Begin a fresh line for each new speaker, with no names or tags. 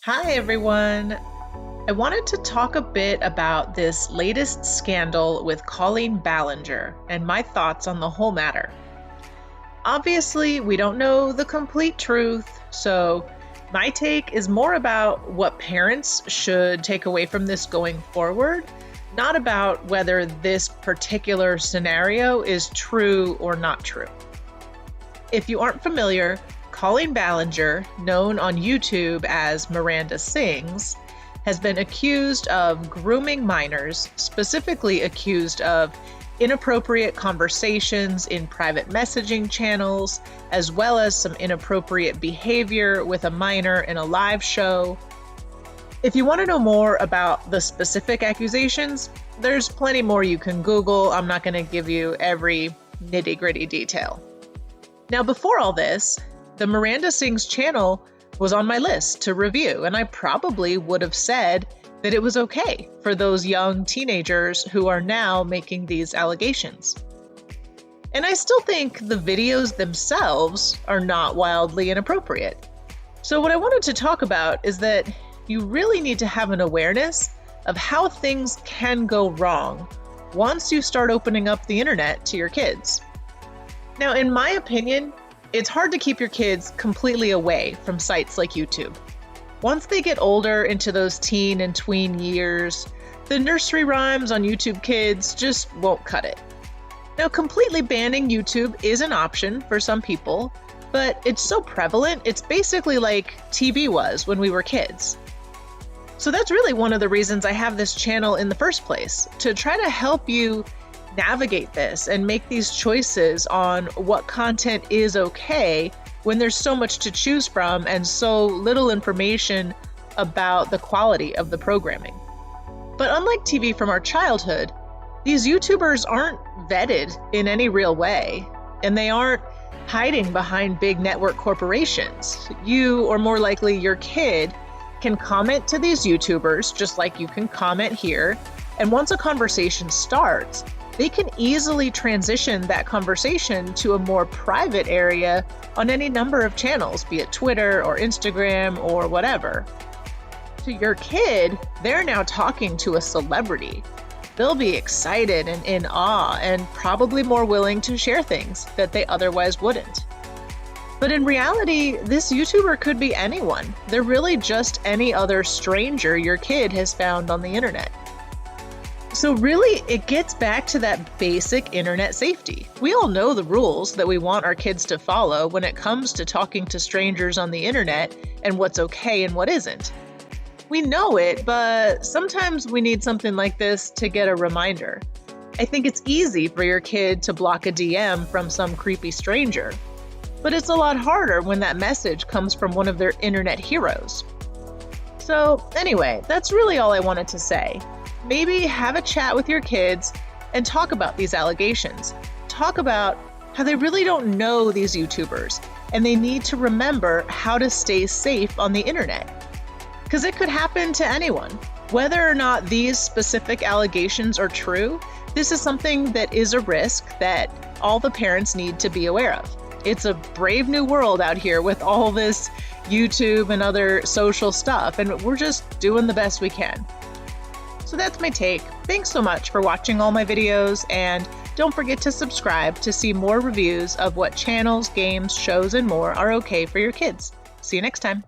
Hi, everyone. I wanted to talk a bit about this latest scandal with Colleen Ballinger and my thoughts on the whole matter. Obviously, we don't know the complete truth, so my take is more about what parents should take away from this going forward, not about whether this particular scenario is true or not true. If you aren't familiar, Colleen Ballinger, known on YouTube as Miranda Sings, has been accused of grooming minors, specifically accused of inappropriate conversations in private messaging channels, as well as some inappropriate behavior with a minor in a live show. If you want to know more about the specific accusations, there's plenty more you can Google. I'm not going to give you every nitty-gritty detail. Now, before all this, the Miranda Sings channel was on my list to review, and I probably would have said that it was okay for those young teenagers who are now making these allegations. And I still think the videos themselves are not wildly inappropriate. So what I wanted to talk about is that you really need to have an awareness of how things can go wrong once you start opening up the internet to your kids. Now, in my opinion, it's hard to keep your kids completely away from sites like YouTube. Once they get older into those teen and tween years, the nursery rhymes on YouTube Kids just won't cut it. Now, completely banning YouTube is an option for some people, but it's so prevalent, it's basically like TV was when we were kids. So that's really one of the reasons I have this channel in the first place, to try to help you navigate this and make these choices on what content is okay when there's so much to choose from and so little information about the quality of the programming. But unlike TV from our childhood, these YouTubers aren't vetted in any real way, and they aren't hiding behind big network corporations. You, or more likely your kid, can comment to these YouTubers just like you can comment here, and once a conversation starts, they can easily transition that conversation to a more private area on any number of channels, be it Twitter or Instagram or whatever. To your kid, they're now talking to a celebrity. They'll be excited and in awe and probably more willing to share things that they otherwise wouldn't. But in reality, this YouTuber could be anyone. They're really just any other stranger your kid has found on the internet. So really, it gets back to that basic internet safety. We all know the rules that we want our kids to follow when it comes to talking to strangers on the internet and what's okay and what isn't. We know it, but sometimes we need something like this to get a reminder. I think it's easy for your kid to block a DM from some creepy stranger, but it's a lot harder when that message comes from one of their internet heroes. So anyway, that's really all I wanted to say. Maybe have a chat with your kids and talk about these allegations. Talk about how they really don't know these YouTubers and they need to remember how to stay safe on the internet. Because it could happen to anyone. Whether or not these specific allegations are true, this is something that is a risk that all the parents need to be aware of. It's a brave new world out here with all this YouTube and other social stuff, and we're just doing the best we can. So that's my take. Thanks so much for watching all my videos, and don't forget to subscribe to see more reviews of what channels, games, shows, and more are okay for your kids. See you next time.